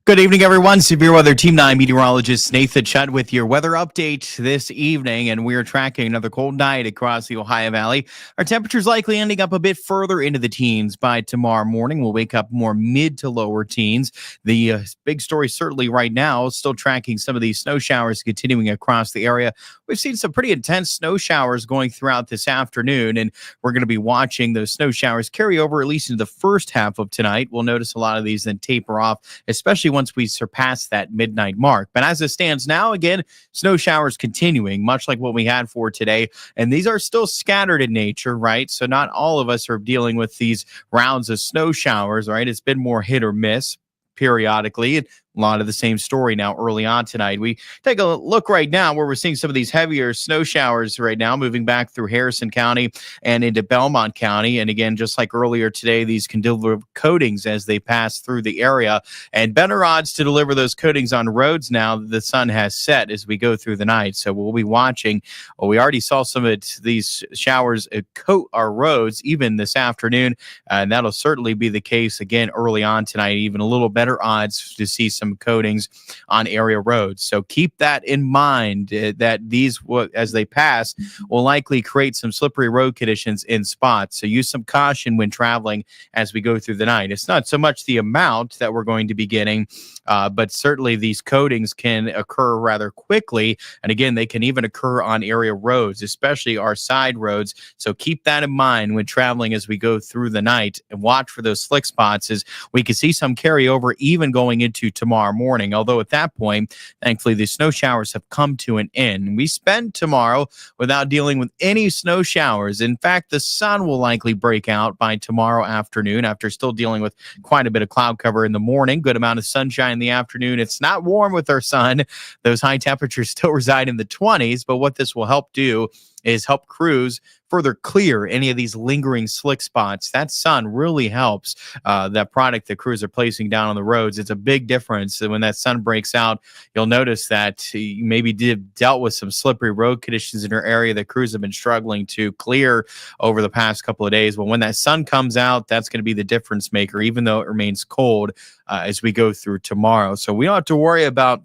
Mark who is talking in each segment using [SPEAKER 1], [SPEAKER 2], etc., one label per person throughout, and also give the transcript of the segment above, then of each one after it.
[SPEAKER 1] Good evening, everyone. Severe Weather Team 9 meteorologist Nathan Chutt with your weather update this evening, and we are tracking another cold night across the Ohio Valley. Our temperatures likely ending up a bit further into the teens by tomorrow morning. We'll wake up more mid to lower teens. The big story certainly right now, still tracking some of these snow showers continuing across the area. We've seen some pretty intense snow showers going throughout this afternoon, and we're going to be watching those snow showers carry over at least into the first half of tonight. We'll notice a lot of these then taper off, especially once we surpass that midnight mark. But as it stands now, again, snow showers continuing, much like what we had for today. And these are still scattered in nature, right? So not all of us are dealing with these rounds of snow showers, right? It's been more hit or miss periodically. A lot of the same story now early on tonight. We take a look right now where we're seeing some of these heavier snow showers right now moving back through Harrison County and into Belmont County. And again, just like earlier today, these can deliver coatings as they pass through the area, and better odds to deliver those coatings on roads now that the sun has set as we go through the night. So we'll be watching. Well, we already saw some of these showers coat our roads even this afternoon. And that'll certainly be the case again early on tonight, even a little better odds to see some coatings on area roads. So keep that in mind that these, as they pass, will likely create some slippery road conditions in spots. So use some caution when traveling as we go through the night. It's not so much the amount that we're going to be getting, but certainly these coatings can occur rather quickly. And again, they can even occur on area roads, especially our side roads. So keep that in mind when traveling as we go through the night, and watch for those slick spots as we can see some carryover even going into tomorrow morning. Although at that point, thankfully, the snow showers have come to an end. We spend tomorrow without dealing with any snow showers. In fact, the sun will likely break out by tomorrow afternoon after still dealing with quite a bit of cloud cover in the morning, good amount of sunshine in the afternoon. It's not warm with our sun. Those high temperatures still reside in the 20s, but what this will help do is help crews further clear any of these lingering slick spots. That sun really helps that product that crews are placing down on the roads. It's a big difference. And when that sun breaks out, you'll notice that you maybe dealt with some slippery road conditions in your area that crews have been struggling to clear over the past couple of days. But when that sun comes out, that's going to be the difference maker, even though it remains cold as we go through tomorrow. So we don't have to worry about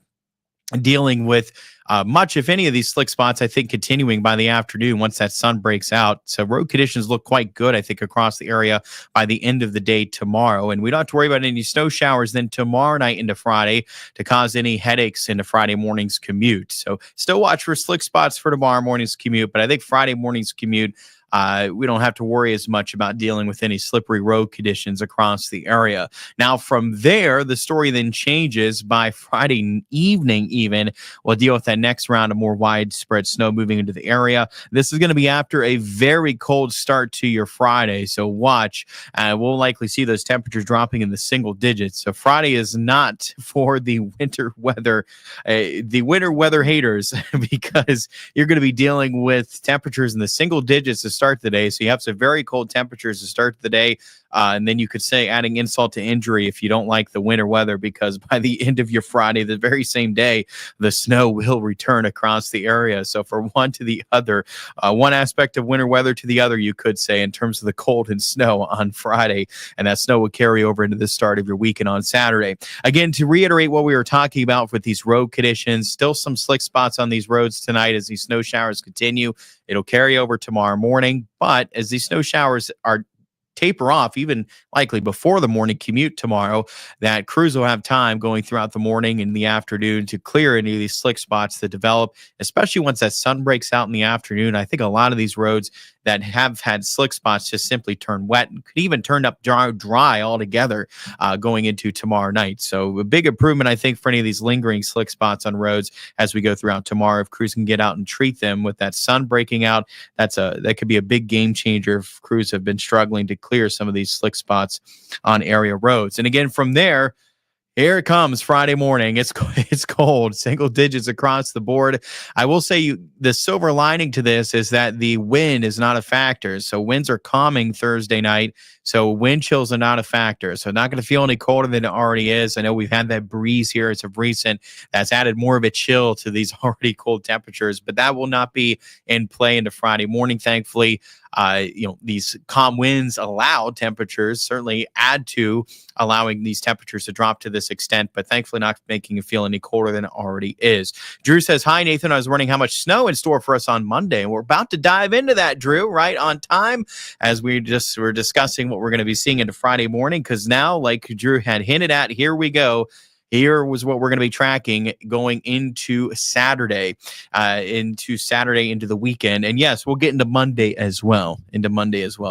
[SPEAKER 1] dealing with much, if any, of these slick spots, I think, continuing by the afternoon once that sun breaks out. So road conditions look quite good, I think, across the area by the end of the day tomorrow. And we don't have to worry about any snow showers then tomorrow night into Friday to cause any headaches into Friday morning's commute. So still watch for slick spots for tomorrow morning's commute, but I think Friday morning's commute, we don't have to worry as much about dealing with any slippery road conditions across the area. Now, from there, the story then changes by Friday evening even. We'll deal with that next round of more widespread snow moving into the area. This is going to be after a very cold start to your Friday, so watch. We'll likely see those temperatures dropping in the single digits. So Friday is not for the winter weather haters, because you're going to be dealing with temperatures in the single digits to start the day. So you have some very cold temperatures to start the day. And then you could say adding insult to injury if you don't like the winter weather, because by the end of your Friday, the very same day, the snow will return across the area. So for one to the other, one aspect of winter weather to the other, you could say, in terms of the cold and snow on Friday, and that snow will carry over into the start of your weekend on Saturday. Again, to reiterate what we were talking about with these road conditions, still some slick spots on these roads tonight as these snow showers continue. It'll carry over tomorrow morning, but as these snow showers are taper off, even likely before the morning commute tomorrow, that crews will have time going throughout the morning and the afternoon to clear any of these slick spots that develop, especially once that sun breaks out in the afternoon. I think a lot of these roads that have had slick spots just simply turn wet and could even turn up dry altogether going into tomorrow night. So a big improvement, I think, for any of these lingering slick spots on roads as we go throughout tomorrow. If crews can get out and treat them with that sun breaking out, that could be a big game changer if crews have been struggling to clear some of these slick spots on area roads. And again, from there, here it comes Friday morning. It's cold, single digits across the board. I will say the silver lining to this is that the wind is not a factor. So winds are calming Thursday night. So wind chills are not a factor. So not going to feel any colder than it already is. I know we've had that breeze here as of recent that's added more of a chill to these already cold temperatures, but that will not be in play into Friday morning, thankfully. these calm winds allow temperatures, certainly add to allowing these temperatures to drop to this extent, but thankfully not making it feel any colder than it already is. Drew says, hi, Nathan. I was wondering how much snow in store for us on Monday. And we're about to dive into that, Drew, right on time, as we just were discussing what we're going to be seeing into Friday morning, because now, like Drew had hinted at, here we go. Here was what we're going to be tracking going into Saturday, into the weekend. And yes, we'll get into Monday as well,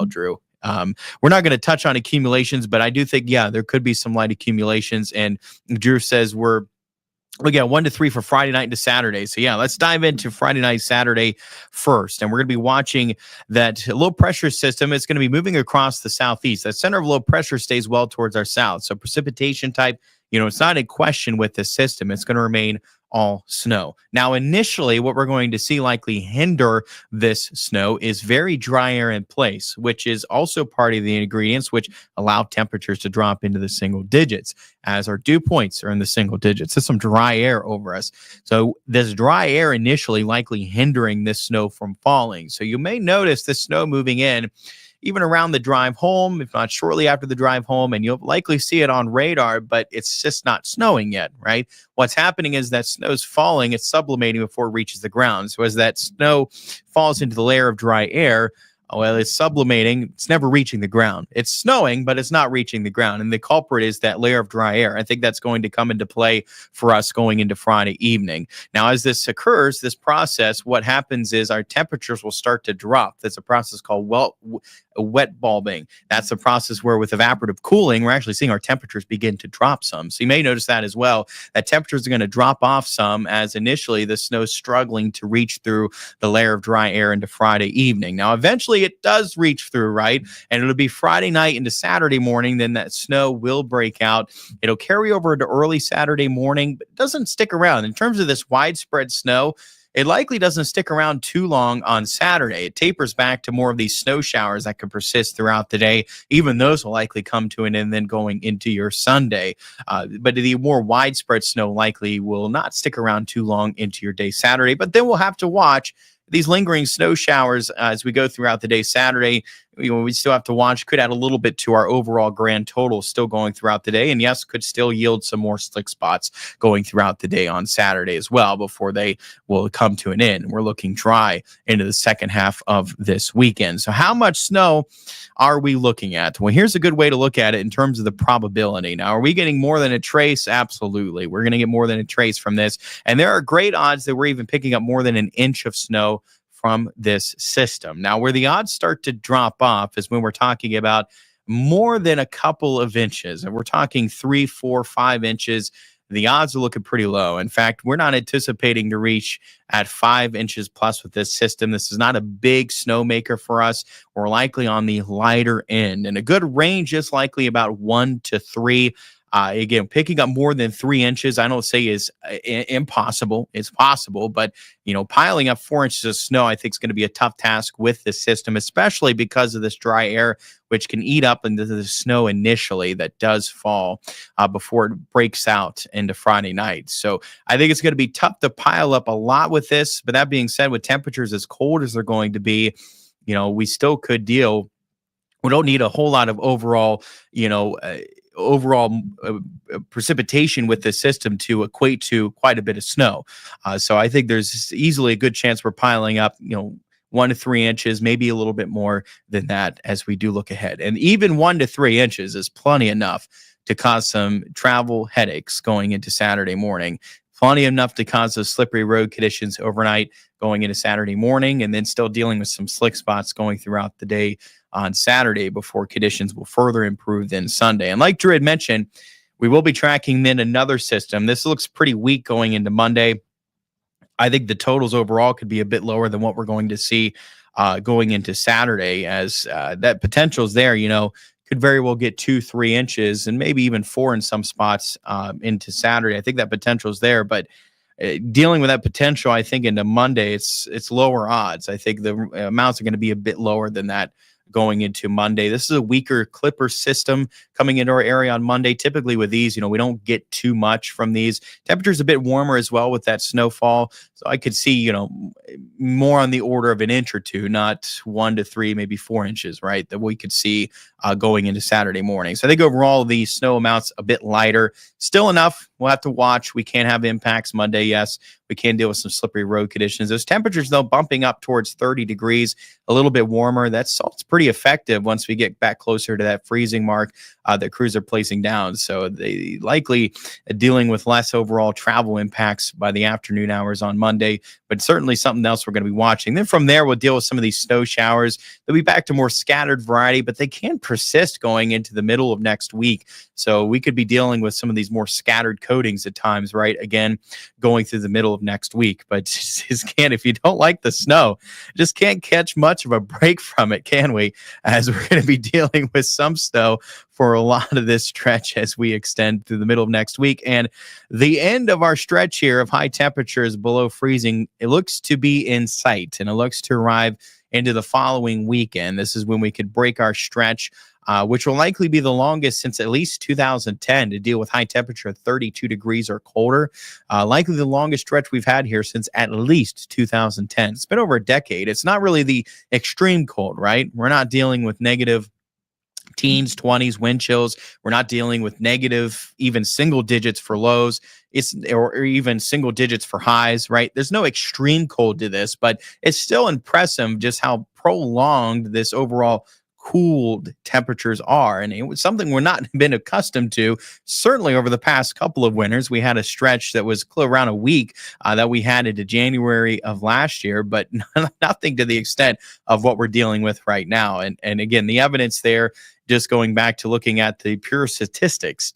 [SPEAKER 1] Drew. We're not going to touch on accumulations, but I do think, there could be some light accumulations. And Drew says we're looking at 1 to 3 for Friday night into Saturday. So let's dive into Friday night, Saturday first. And we're going to be watching that low pressure system. It's going to be moving across the southeast. That center of low pressure stays well towards our south. So precipitation type, it's not in question with this system. It's going to remain all snow. Now, initially, what we're going to see likely hinder this snow is very dry air in place, which is also part of the ingredients which allow temperatures to drop into the single digits, as our dew points are in the single digits. There's some dry air over us. So this dry air initially likely hindering this snow from falling. So you may notice the snow moving in even around the drive home, if not shortly after the drive home, and you'll likely see it on radar, but it's just not snowing yet, right? What's happening is that snow's falling, it's sublimating before it reaches the ground. So as that snow falls into the layer of dry air, it's sublimating. It's never reaching the ground. It's snowing, but it's not reaching the ground. And the culprit is that layer of dry air. I think that's going to come into play for us going into Friday evening. Now, as this occurs, this process, what happens is our temperatures will start to drop. That's a process called wet bulbing. That's the process where with evaporative cooling, we're actually seeing our temperatures begin to drop some. So you may notice that as well, that temperatures are going to drop off some as initially the snow's struggling to reach through the layer of dry air into Friday evening. Now, eventually it does reach through, right? And it'll be Friday night into Saturday morning. Then that snow will break out. It'll carry over to early Saturday morning, but doesn't stick around. In terms of this widespread snow, it likely doesn't stick around too long on Saturday. It tapers back to more of these snow showers that could persist throughout the day. Even those will likely come to an end then going into your Sunday. But the more widespread snow likely will not stick around too long into your day Saturday. But then we'll have to watch these lingering snow showers as we go throughout the day Saturday. We still have to watch, could add a little bit to our overall grand total still going throughout the day. And yes, could still yield some more slick spots going throughout the day on Saturday as well before they will come to an end. We're looking dry into the second half of this weekend. So how much snow are we looking at? Well, here's a good way to look at it in terms of the probability. Now, are we getting more than a trace? Absolutely. We're going to get more than a trace from this. And there are great odds that we're even picking up more than an inch of snow from this system. Now, where the odds start to drop off is when we're talking about more than a couple of inches, and we're talking 3, 4, 5 inches. The odds are looking pretty low. In fact, we're not anticipating to reach at 5 inches plus with this system. This is not a big snowmaker for us. We're likely on the lighter end, and a good range is likely about 1 to 3. Again, picking up more than 3 inches, I don't say is impossible. It's possible, but piling up 4 inches of snow, I think is going to be a tough task with this system, especially because of this dry air, which can eat up into the snow initially that does fall before it breaks out into Friday night. So I think it's going to be tough to pile up a lot with this. But that being said, with temperatures as cold as they're going to be, we still could deal. We don't need a whole lot of overall precipitation with the system to equate to quite a bit of snow. So I think there's easily a good chance we're piling up, 1 to 3 inches, maybe a little bit more than that as we do look ahead. And even 1 to 3 inches is plenty enough to cause some travel headaches going into Saturday morning. Plenty enough to cause those slippery road conditions overnight going into Saturday morning, and then still dealing with some slick spots going throughout the day on Saturday before conditions will further improve then Sunday. And like Drew had mentioned, we will be tracking then another system. This looks pretty weak going into Monday. I think the totals overall could be a bit lower than what we're going to see going into Saturday, as that potential is there. Could very well get 2, 3 inches and maybe even 4 in some spots into Saturday. I think that potential is there, but dealing with that potential, I think into Monday, it's lower odds. I think the amounts are going to be a bit lower than that going into Monday. This is a weaker Clipper system coming into our area on Monday. Typically with these, we don't get too much from these. Temperature's a bit warmer as well with that snowfall. So I could see, more on the order of an inch or two, not 1 to 3, maybe 4 inches, right? That we could see going into Saturday morning. So I think overall the snow amounts a bit lighter, still enough. We'll have to watch. We can't have impacts Monday. Yes, we can deal with some slippery road conditions. Those temperatures, though, bumping up towards 30 degrees, a little bit warmer. It's pretty effective once we get back closer to that freezing mark that crews are placing down. So they likely dealing with less overall travel impacts by the afternoon hours on Monday, but certainly something else we're going to be watching. Then from there, we'll deal with some of these snow showers. They'll be back to more scattered variety, but they can persist going into the middle of next week. So we could be dealing with some of these more scattered coatings at times, right? Again, going through the middle of next week. But if you don't like the snow, just can't catch much of a break from it, can we? As we're going to be dealing with some snow for a lot of this stretch as we extend through the middle of next week. And the end of our stretch here of high temperatures below freezing, it looks to be in sight, and it looks to arrive into the following weekend. This is when we could break our stretch, which will likely be the longest since at least 2010 to deal with high temperature of 32 degrees or colder. Likely the longest stretch we've had here since at least 2010. It's been over a decade. It's not really the extreme cold, right? We're not dealing with negative teens, 20s, wind chills. We're not dealing with negative, even single digits for lows. Or even single digits for highs, right? There's no extreme cold to this, but it's still impressive just how prolonged this overall cooled temperatures are. And it was something we're not been accustomed to. Certainly over the past couple of winters, we had a stretch that was around a week that we had into January of last year, but nothing to the extent of what we're dealing with right now. And again, the evidence there, just going back to looking at the pure statistics,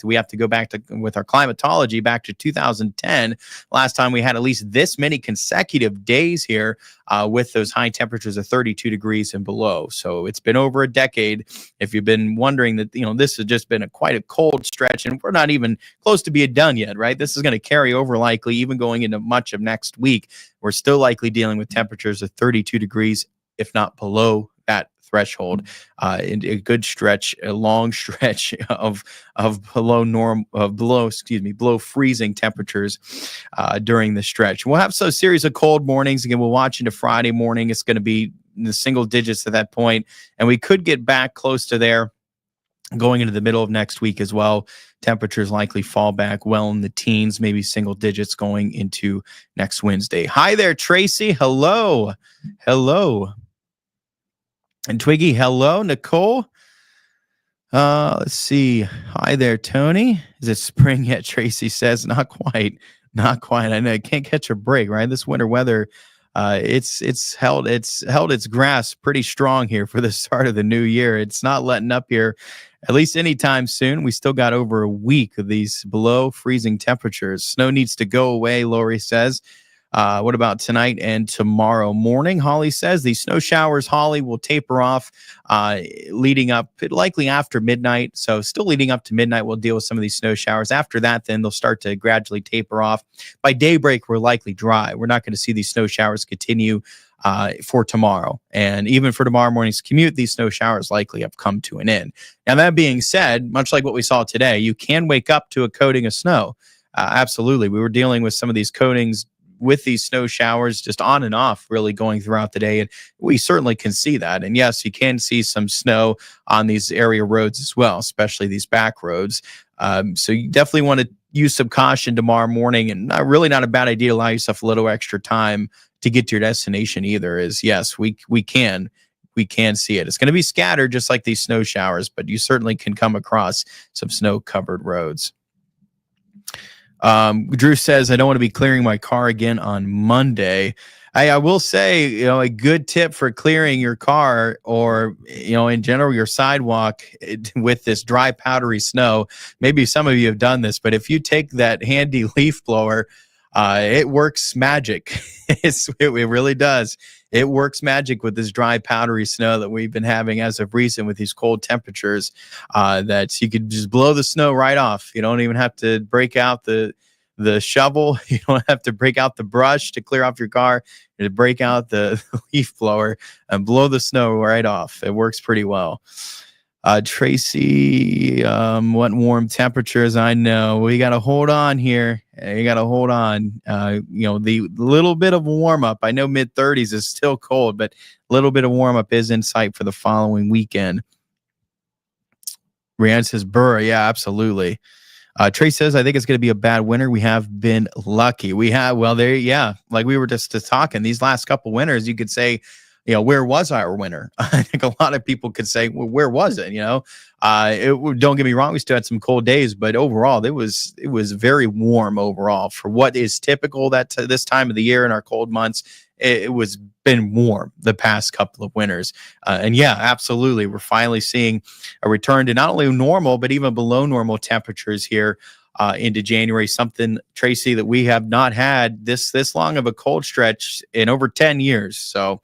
[SPEAKER 1] we have to go back to with our climatology back to 2010. Last time we had at least this many consecutive days here with those high temperatures of 32 degrees and below. So it's been over a decade. If you've been wondering that, this has just been quite a cold stretch, and we're not even close to being done yet, right? This is going to carry over likely even going into much of next week. We're still likely dealing with temperatures of 32 degrees, if not below that threshold, in a good stretch, a long stretch of below freezing temperatures during the stretch. We'll have a series of cold mornings. Again, we'll watch into Friday morning. It's going to be in the single digits at that point, and we could get back close to there going into the middle of next week as well. Temperatures likely fall back well in the teens, maybe single digits going into next Wednesday. Hi there, Tracy. Hello. And Twiggy, hello. Nicole, let's see. Hi there, Tony. Is it spring yet? Tracy says, not quite. I know I can't catch a break, right? This winter weather, it's held its grasp pretty strong here for the start of the new year. It's not letting up here, at least anytime soon. We still got over a week of these below freezing temperatures. Snow needs to go away, Lori says. What about tonight and tomorrow morning? Holly says these snow showers, Holly, will taper off leading up likely after midnight. So still leading up to midnight, we'll deal with some of these snow showers. After that, then they'll start to gradually taper off. By daybreak, we're likely dry. We're not going to see these snow showers continue for tomorrow. And even for tomorrow morning's commute, these snow showers likely have come to an end. Now, that being said, much like what we saw today, you can wake up to a coating of snow. Absolutely. We were dealing with some of these coatings with these snow showers just on and off really going throughout the day. And we certainly can see that. And yes, you can see some snow on these area roads as well, especially these back roads. So you definitely want to use some caution tomorrow morning, and really not a bad idea to allow yourself a little extra time to get to your destination either. Is yes, we can see it. It's going to be scattered just like these snow showers, but you certainly can come across some snow covered roads. Drew says, I don't want to be clearing my car again on Monday. I will say, a good tip for clearing your car or, in general, your sidewalk with this dry, powdery snow. Maybe some of you have done this, but if you take that handy leaf blower, it works magic. It really does. It works magic with this dry, powdery snow that we've been having as of recent with these cold temperatures, that you could just blow the snow right off. You don't even have to break out the shovel. You don't have to break out the brush to clear off your car. You just break out the leaf blower and blow the snow right off. It works pretty well. Tracy, what warm temperatures? I know we got to hold on here. You got to hold on. The little bit of warm up. I know mid 30s is still cold, but a little bit of warm up is in sight for the following weekend. Rianne says, Burr, yeah, absolutely. Trace says, I think it's going to be a bad winter. We have been lucky. We have, well, there, yeah, like we were just talking, these last couple winters, you could say, where was our winter? I think a lot of people could say, well, where was it? Don't get me wrong, we still had some cold days, but overall, it was very warm overall for what is typical this time of the year in our cold months. It was been warm the past couple of winters. And yeah, absolutely. We're finally seeing a return to not only normal, but even below normal temperatures here into January, something, Tracy, that we have not had this long of a cold stretch in over 10 years. So,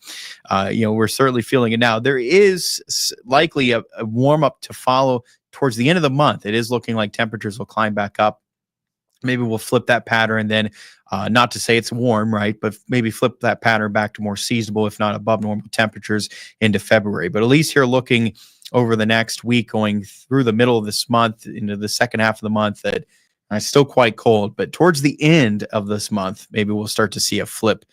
[SPEAKER 1] we're certainly feeling it now. There is likely a warm up to follow towards the end of the month. It is looking like temperatures will climb back up. Maybe we'll flip that pattern then, not to say it's warm, right? But maybe flip that pattern back to more seasonable, if not above normal temperatures into February. But at least here looking over the next week, going through the middle of this month into the second half of the month, that it's still quite cold. But towards the end of this month, maybe we'll start to see a flip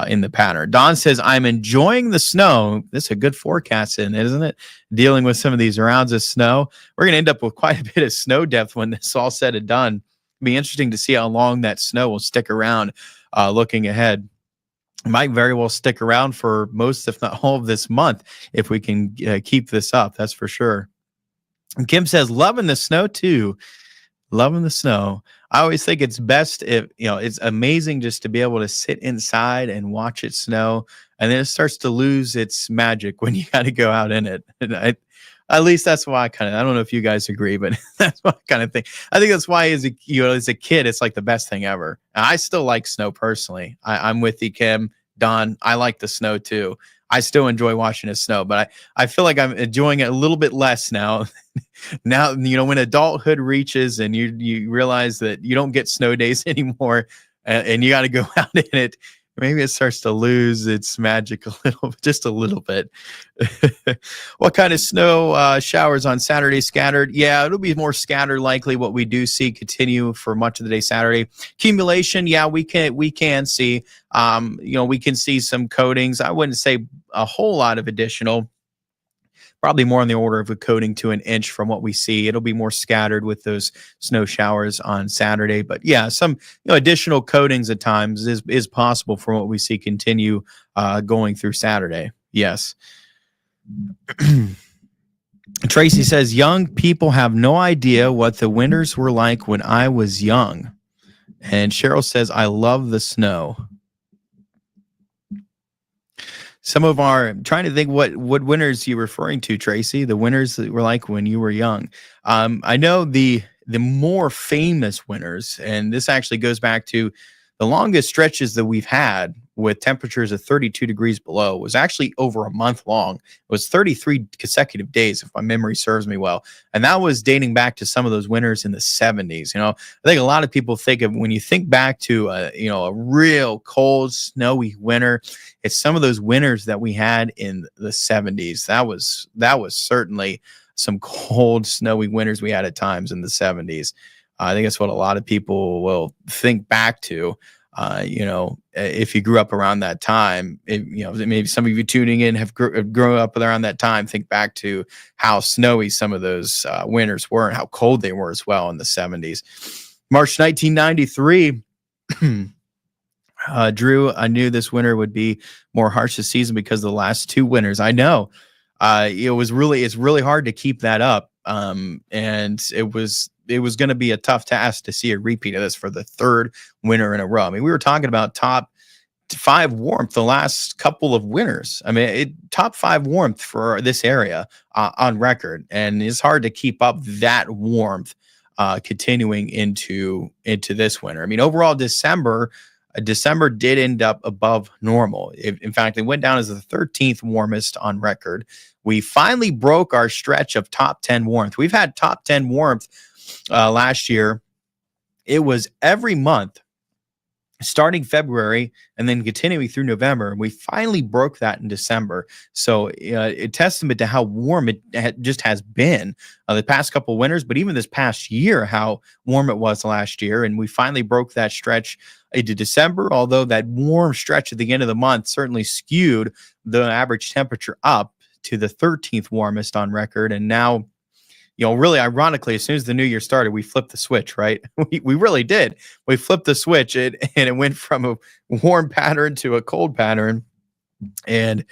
[SPEAKER 1] in the pattern. Don says, I'm enjoying the snow. This is a good forecast, isn't it? Dealing with some of these rounds of snow. We're going to end up with quite a bit of snow depth when this is all said and done. Be interesting to see how long that snow will stick around looking ahead. It might very well stick around for most, if not all of this month, if we can keep this up. That's for sure. And Kim says, loving the snow too. Loving the snow. I always think it's best if, it's amazing just to be able to sit inside and watch it snow. And then it starts to lose its magic when you got to go out in it. And at least that's why I don't know if you guys agree, but that's what I kind of think. I think that's why as a kid, it's like the best thing ever. And I still like snow personally. I'm with you, Kim, Don. I like the snow too. I still enjoy watching it snow, but I feel like I'm enjoying it a little bit less now. Now, when adulthood reaches and you realize that you don't get snow days anymore and you got to go out in it, maybe it starts to lose its magic just a little bit. What kind of snow showers on Saturday scattered? Yeah, it'll be more scattered likely. What we do see continue for much of the day Saturday. Accumulation, yeah, we can see. We can see some coatings. I wouldn't say a whole lot of additional. Probably more on the order of a coating to an inch from what we see. It'll be more scattered with those snow showers on Saturday. But yeah, some additional coatings at times is possible from what we see continue going through Saturday. Yes. Tracy says, young people have no idea what the winters were like when I was young. And Cheryl says, I love the snow. I'm trying to think what winters you're referring to, Tracy. The winters that were like when you were young. I know the more famous winters, and this actually goes back to the longest stretches that we've had with temperatures of 32 degrees below was actually over a month long. It was 33 consecutive days, if my memory serves me well. And that was dating back to some of those winters in the 70s. I think a lot of people think of when you think back to a real cold, snowy winter, it's some of those winters that we had in the 70s. That was certainly some cold, snowy winters we had at times in the 70s. I think that's what a lot of people will think back to. If you grew up around that time, maybe some of you tuning in have grown up around that time, think back to how snowy some of those winters were and how cold they were as well in the 70s. March 1993, Drew, I knew this winter would be more harsh this season because of the last two winters. I know. It's really hard to keep that up. And it was going to be a tough task to see a repeat of this for the third winter in a row. I mean, we were talking about top 5 warmth the last couple of winters. I mean, top 5 warmth for this area on record, and it's hard to keep up that warmth continuing into this winter. I mean, overall, December did end up above normal. In fact, it went down as the 13th warmest on record. We finally broke our stretch of top 10 warmth. We've had top 10 warmth last year. It was every month starting February and then continuing through November. And we finally broke that in December. So a testament to how warm it just has been the past couple of winters, but even this past year, how warm it was last year. And we finally broke that stretch into December, although that warm stretch at the end of the month certainly skewed the average temperature up to the 13th warmest on record. And now, really ironically, as soon as the new year started, we flipped the switch, right? We really did. We flipped the switch and it went from a warm pattern to a cold pattern. And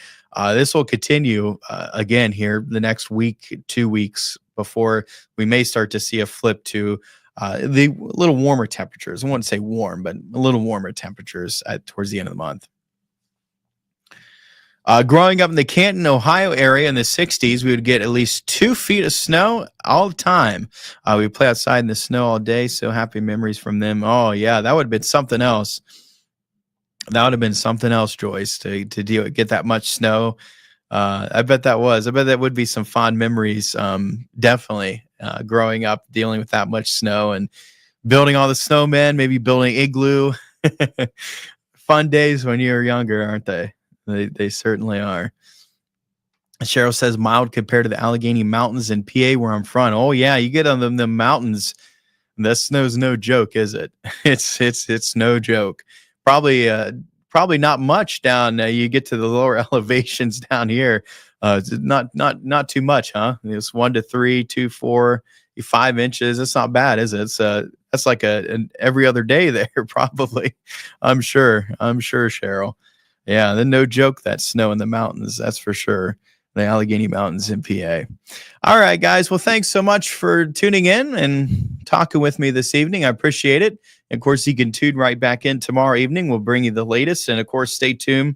[SPEAKER 1] this will continue again here the next week, 2 weeks before we may start to see a flip to the little warmer temperatures. I wouldn't say warm, but a little warmer temperatures towards the end of the month. Growing up in the Canton, Ohio area in the 60s, we would get at least 2 feet of snow all the time. We would play outside in the snow all day. So happy memories from them. Oh, yeah, that would have been something else. That would have been something else, Joyce, to get that much snow. I bet that would be some fond memories. Definitely growing up, dealing with that much snow and building all the snowmen, maybe building igloo. Fun days when you were younger, aren't they? They certainly are. Cheryl says mild compared to the Allegheny Mountains in PA where I'm from. Oh yeah, you get on the mountains, the snow's no joke, is it? It's no joke. Probably not much down. You get to the lower elevations down here. Not too much, huh? It's 1 to 3, 2, 4, 5 inches. That's not bad, is it? It's that's like an every other day there, probably. I'm sure, Cheryl. Yeah, then no joke, that snow in the mountains, that's for sure. The Allegheny Mountains in PA. All right, guys. Well, thanks so much for tuning in and talking with me this evening. I appreciate it. And of course, you can tune right back in tomorrow evening. We'll bring you the latest. And of course, stay tuned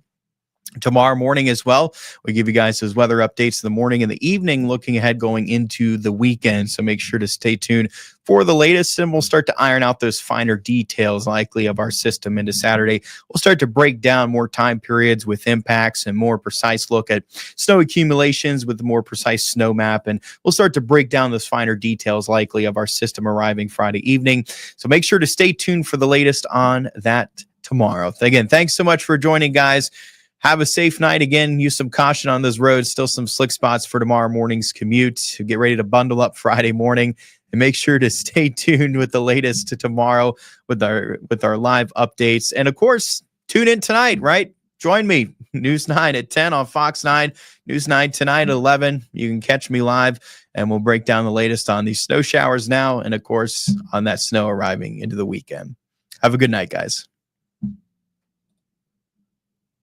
[SPEAKER 1] tomorrow morning as well. We give you guys those weather updates in the morning and the evening, looking ahead going into the weekend. So make sure to stay tuned for the latest, and we'll start to iron out those finer details likely of our system into Saturday. We'll start to break down more time periods with impacts and more precise look at snow accumulations with the more precise snow map. And we'll start to break down those finer details likely of our system arriving Friday evening. So make sure to stay tuned for the latest on that tomorrow. Again, thanks so much for joining, guys. Have a safe night. Again, use some caution on those roads. Still some slick spots for tomorrow morning's commute. Get ready to bundle up Friday morning, and make sure to stay tuned with the latest to tomorrow with our live updates. And of course, tune in tonight, right? Join me, News 9 at 10 on Fox 9, News 9 tonight at 11. You can catch me live, and we'll break down the latest on these snow showers now, and of course, on that snow arriving into the weekend. Have a good night, guys.